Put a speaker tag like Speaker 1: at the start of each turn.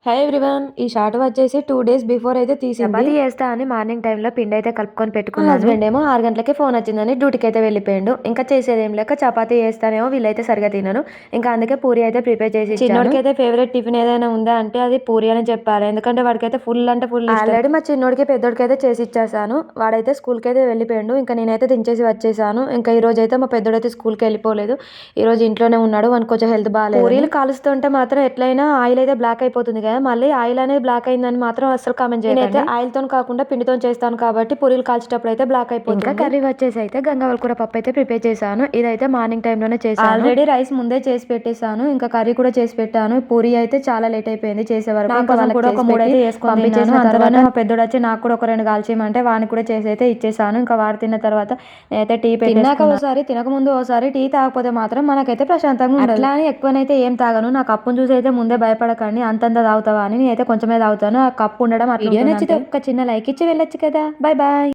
Speaker 1: Hi everyone. ఈ short వచ్చేసి 2 days before అయితే తీసింది.
Speaker 2: చపాతీ చేస్తా అని మార్నింగ్ టైంలో పిండి అయితే కలుపుకొని పెట్టుకున్నాను.
Speaker 1: హస్బెండ్ ఏమో 6 గంటలకే ఫోన్ వచ్చిందని డ్యూటీకి అయితే వెళ్ళిపోయాడు. ఇంకా చేసేదేం లేక చపాతీ చేస్తానేమో వీళ్ళైతే సరిగా తినరు. ఇంకా అందుకే పూరి అయితే ప్రిపేర్ చేసి చిన్నోడికి అయితే ఫేవరెట్ టిఫిన్ ఏదైనా ఉందా అంటే అది పూరి అని చెప్పాలి. ఎందుకంటే వాడికైతే ఫుల్ అంటే ఫుల్ ఆల్రెడీ మా చిన్నోడికి పెద్దోడికి అయితే చేసి ఇచ్చేసాను. వాడైతే స్కూల్కి అయితే వెళ్ళిపోయాడు. ఇంకా నేనైతే దించేసి వచ్చేసాను. ఇంకా ఈ రోజు అయితే మా పెద్దోడైతే స్కూల్కి వెళ్ళిపోలేదు. ఈ రోజు ఇంట్లోనే ఉన్నాడు. వానికి కొంచెం హెల్త్ బాగాలేదు. పూరీలు కాలుస్తుంటే మాత్రం ఎట్లయినా ఆయిల్ అయితే బ్లాక్ అయిపోతుంది కదా, మళ్ళీ ఆయిల్ అనేది బ్లాక్ అయిందని మాత్రం అస్సలు కామెంట్ చేయకండి. నేనైతే ఆయిల్ తో కాకుండా పిండితో చేస్తాను కాబట్టి పూరీలు కాల్చేటప్పుడు అయితే బ్లాక్ అయిపోతుంది. ఇంకా కర్రీ వచ్చేసి అయితే గంగవాల్ కూర పప్పు అయితే ప్రిపేర్ చేశాను. ఇదైతే మార్నింగ్ టైంలోనే చేశాను. ఆల్రెడీ రైస్ ముందే చేసి పెట్టేశాను. ఇంకా కర్రీ కూడా చేసి పెట్టాను. పూరి అయితే చాలా లేట్ అయిపోయింది చేసే వరకు. వాళ్ళకి కూడా ఒక 3 అయితే వేసుకొని పంపించేసిన తర్వాత మా పెద్దోడు వచ్చి నాకు కూడా ఒక 2 కాల్చేయమంటే వానికి కూడా చేసి అయితే ఇచ్చేసాను. ఇంకా వాడు తిన్న తర్వాత నేనైతే టీ తిన్నాక ఒకసారి తినక ముందు ఒకసారి టీ తాగకపోతే మాత్రం మనకైతే ప్రశాంతంగా ఉండదు. అట్లా అని ఎక్కువనైతే ఏం తాగను. నా కప్పును చూసి అయితే ముందే భయపడకండి అంతంత తాగుతావా అని. నేనైతే కొంచెమే తాగుతాను. ఆ కప్పు ఉండడం అట్లా. వీడియో నచ్చితే ఒక చిన్న లైక్ ఇచ్చి వెళ్ళొచ్చు కదా. Bye bye.